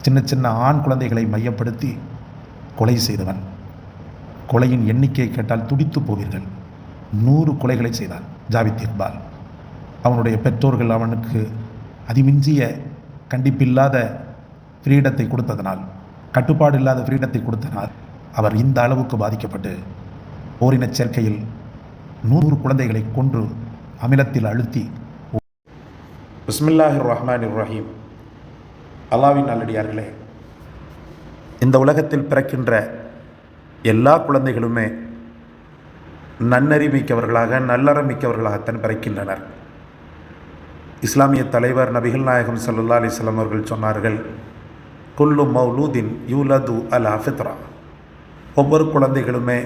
சின்ன சின்ன ஆண் குழந்தைகளை மையப்படுத்தி கொலை செய்தவன். கொலையின் எண்ணிக்கையை கேட்டால் துடித்து போவீர்கள். 100 கொலைகளை செய்தான் ஜாவித் இக்பால். அவனுடைய பெற்றோர்கள் அவனுக்கு அதிமிஞ்சிய கண்டிப்பில்லாத ஃப்ரீடத்தை கொடுத்ததனால், கட்டுப்பாடு இல்லாத ஃப்ரீடத்தை கொடுத்தனால் அவர் இந்த அளவுக்கு பாதிக்கப்பட்டு ஓரினச் சேர்க்கையில் 100 குழந்தைகளை கொன்று அமிலத்தில் அழுத்தி. பிஸ்மில்லாஹிர் ரஹ்மானிர் ரஹீம். அல்லாஹ்வின் நல்லடியார்களே, இந்த உலகத்தில் பிறக்கின்ற எல்லா குழந்தைகளுமே நன்னறிமிக்கவர்களாக நல்லறமிக்கவர்களாகத்தான் பிறக்கின்றனர். இஸ்லாமிய தலைவர் நபிகள் நாயகம் ஸல்லல்லாஹு அலைஹி வஸல்லம் அவர்கள் சொன்னார்கள், குல்லு மௌலூதின் யூலது அலா ஃபித்ரா. ஒவ்வொரு குழந்தைகளுமே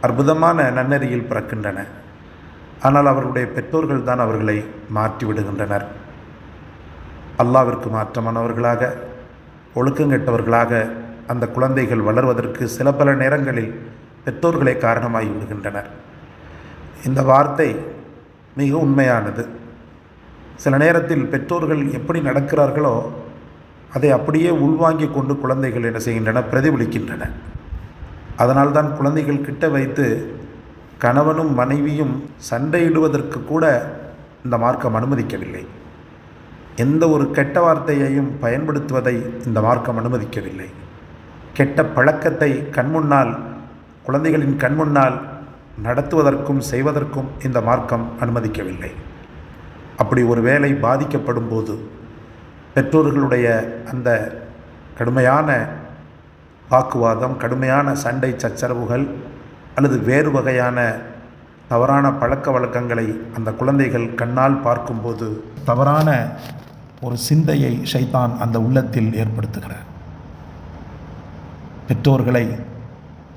அற்புதமான நன்னறியில் பிறக்கின்றன. ஆனால் அவர்களுடைய பெற்றோர்கள் தான் அவர்களை மாற்றிவிடுகின்றனர். அல்லாஹ்விற்கு மாற்றமானவர்களாக, ஒழுக்கங்கெட்டவர்களாக அந்த குழந்தைகள் வளர்வதற்கு சில பல நேரங்களில் பெற்றோர்களே காரணமாகி விடுகின்றனர். இந்த வார்த்தை மிக உண்மையானது. சில நேரத்தில் பெற்றோர்கள் எப்படி நடக்கிறார்களோ அதை அப்படியே உள்வாங்கி கொண்டு குழந்தைகள் என்ன செய்கின்றன, பிரதிபலிக்கின்றன. அதனால்தான் குழந்தைகள் கிட்ட வைத்து கணவனும் மனைவியும் சண்டையிடுவதற்கு கூட இந்த மார்க்கம் அனுமதிக்கவில்லை. எந்த ஒரு கெட்ட வார்த்தையையும் பயன்படுத்துவதை இந்த மார்க்கம் அனுமதிக்கவில்லை. கெட்ட பழக்கத்தை கண்முன்னால், குழந்தைகளின் கண்முன்னால் நடத்துவதற்கும் செய்வதற்கும் இந்த மார்க்கம் அனுமதிக்கவில்லை. அப்படி ஒரு வேளை பாதிக்கப்படும் போது பெற்றோர்களுடைய அந்த கடுமையான வாக்குவாதம், கடுமையான சண்டை சச்சரவுகள் அல்லது வேறு வகையான தவறான பழக்க வழக்கங்களை அந்த குழந்தைகள் கண்ணால் பார்க்கும்போது தவறான ஒரு சிந்தையை ஷைத்தான் அந்த உள்ளத்தில் ஏற்படுத்துகிறார். பெற்றோர்களை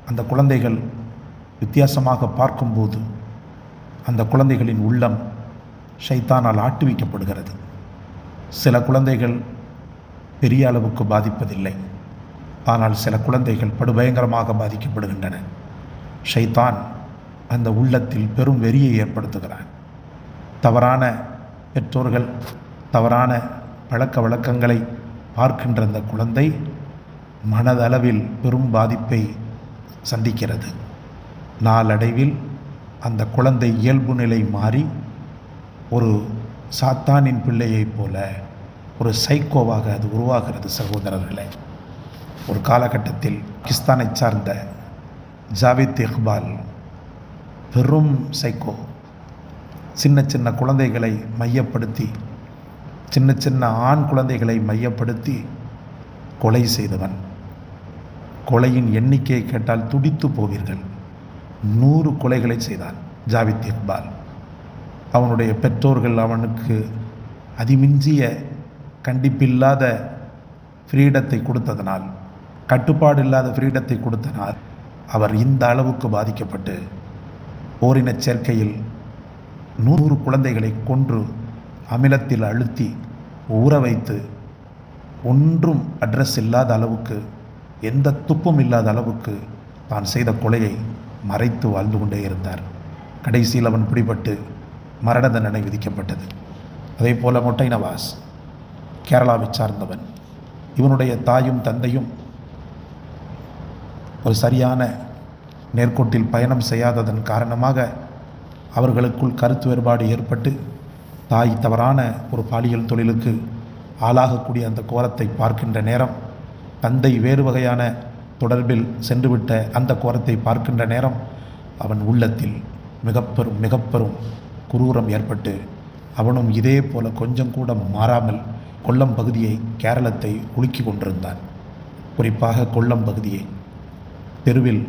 அந்த குழந்தைகள் வித்தியாசமாக பார்க்கும்போது அந்த குழந்தைகளின் உள்ளம் ஷைத்தானால் ஆட்டுவிக்கப்படுகிறது. சில குழந்தைகள் பெரிய அளவுக்கு பாதிப்பதில்லை, ஆனால் சில குழந்தைகள் படுபயங்கரமாக பாதிக்கப்படுகின்றன. ஷைத்தான் அந்த உள்ளத்தில் பெரும் வெறியை ஏற்படுத்துகிறான். தவறான பெற்றோர்கள், தவறான பழக்க வழக்கங்களை பார்க்கின்ற அந்த குழந்தை மனதளவில் பெரும் பாதிப்பை சந்திக்கிறது. நாளடைவில் அந்த குழந்தை இயல்பு நிலை மாறி ஒரு சாத்தானின் பிள்ளையைப் போல ஒரு சைக்கோவாக அது உருவாகிறது. சகோதரர்களே, ஒரு காலகட்டத்தில் பாகிஸ்தானை சார்ந்த ஜாவித் இக்பால் பெரும் சைக்கோ. சின்ன சின்ன குழந்தைகளை மையப்படுத்தி, சின்ன சின்ன ஆண் குழந்தைகளை மையப்படுத்தி கொலை செய்தவன். கொலையின் எண்ணிக்கையை கேட்டால் துடித்து போவீர்கள். 100 கொலைகளை செய்தான் ஜாவித் இக்பால். அவனுடைய பெற்றோர்கள் அவனுக்கு அதிமிஞ்சிய கண்டிப்பில்லாத ஃப்ரீடத்தை கொடுத்ததனால், கட்டுப்பாடு இல்லாத ஃப்ரீடத்தை கொடுத்தனால் அவர் இந்த அளவுக்கு பாதிக்கப்பட்டு ஓரினச் சேர்க்கையில் 100 குழந்தைகளை கொன்று அமிலத்தில் அழுத்தி ஊற வைத்து ஒன்றும் அட்ரஸ் இல்லாத அளவுக்கு, எந்த துப்பும் இல்லாத அளவுக்கு தான் செய்த கொலையை மறைத்து வாழ்ந்து கொண்டே இருந்தார். கடைசியில் அவன் பிடிபட்டு மரண தண்டனை விதிக்கப்பட்டது. அதே போல் மொட்டை நவாஸ் கேரளாவை சார்ந்தவன். இவனுடைய தாயும் தந்தையும் ஒரு சரியான நேர்கோட்டில் பயணம் செய்யாததன் காரணமாக அவர்களுக்குள் கருத்து வேறுபாடு ஏற்பட்டு தாய் தவறான ஒரு பாலியல் தொழிலுக்கு ஆளாகக்கூடிய அந்த கோரத்தை பார்க்கின்ற நேரம், தந்தை வேறு வகையான தொடர்பில் சென்றுவிட்ட அந்த கோரத்தை பார்க்கின்ற நேரம் அவன் உள்ளத்தில் மிகப்பெரும் குரூரம் ஏற்பட்டு அவனும் இதே போல கொஞ்சம் கூட மாறாமல் கொல்லம் பகுதியை, கேரளத்தை உலுக்கி கொண்டிருந்தான். குறிப்பாக கொல்லம் பகுதியை, தெருவில்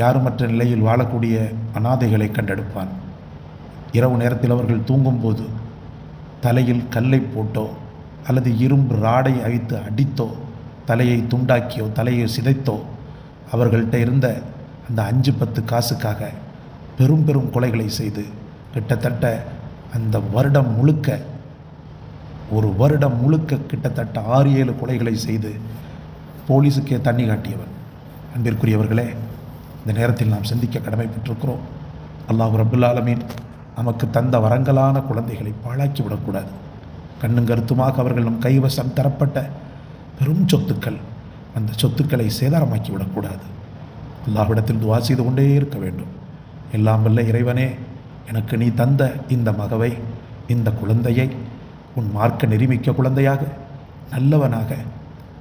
யாருமற்ற நிலையில் வாழக்கூடிய அனாதைகளை கண்டெடுப்பான். இரவு நேரத்தில் அவர்கள் தூங்கும்போது தலையில் கல்லை போட்டோ அல்லது இரும்பு ராடை அவித்து அடித்தோ, தலையை துண்டாக்கியோ தலையை சிதைத்தோ அவர்கள்ட்ட இருந்த அந்த 5-10 காசுக்காக பெரும் கொலைகளை செய்து கிட்டத்தட்ட அந்த வருடம் முழுக்க, ஒரு வருடம் முழுக்க கிட்டத்தட்ட 6-7 கொலைகளை செய்து போலீஸுக்கே தண்ணி காட்டியவன். அன்பிற்குரியவர்களே, இந்த நேரத்தில் நாம் சிந்திக்க கடமைப்பட்டிருக்கிறோம். அல்லாஹ் ரப்புல் ஆலமீன் நமக்கு தந்த வரங்களான குழந்தைகளை பாழாக்கி விடக்கூடாது. கண்ணும் கருத்துமாக அவர்கள் நம் கைவசம் தரப்பட்ட பெரும் சொத்துக்கள், அந்த சொத்துக்களை சேதாரமாக்கி விடக்கூடாது. அல்லாஹ்விடத்தில் துஆ செய்து கொண்டே இருக்க வேண்டும். எல்லாம் வல்ல இறைவனே, எனக்கு நீ தந்த இந்த மகவை, இந்த குழந்தையை உன் மார்க்க நெறிமிக்க குழந்தையாக, நல்லவனாக,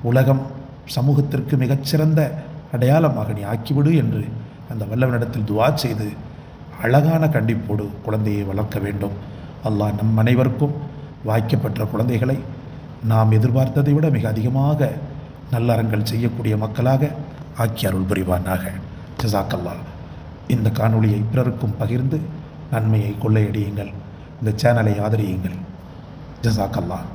உலகம் சமூகத்திற்கு மிகச்சிறந்த அடையாளமாக நீ ஆக்கிவிடு என்று அந்த வல்லவனிடத்தில் துஆ செய்து அழகான கண்டிப்போடு குழந்தையை வளர்க்க வேண்டும். அல்லாஹ் நம் அனைவருக்கும் வாய்க்கப்பெற்ற குழந்தைகளை நாம் எதிர்பார்த்ததை விட மிக அதிகமாக நல்லறங்கள் செய்யக்கூடிய மக்களாக ஆக்கி அருள் புரிவானாக. ஜஸாக்கல்லாஹ். இந்த காணொளியை பிறருக்கும் பகிர்ந்து நன்மையை கொள்ளையடியுங்கள். இந்த சேனலை ஆதரியுங்கள். ஜஸாக்கல்லாஹ்.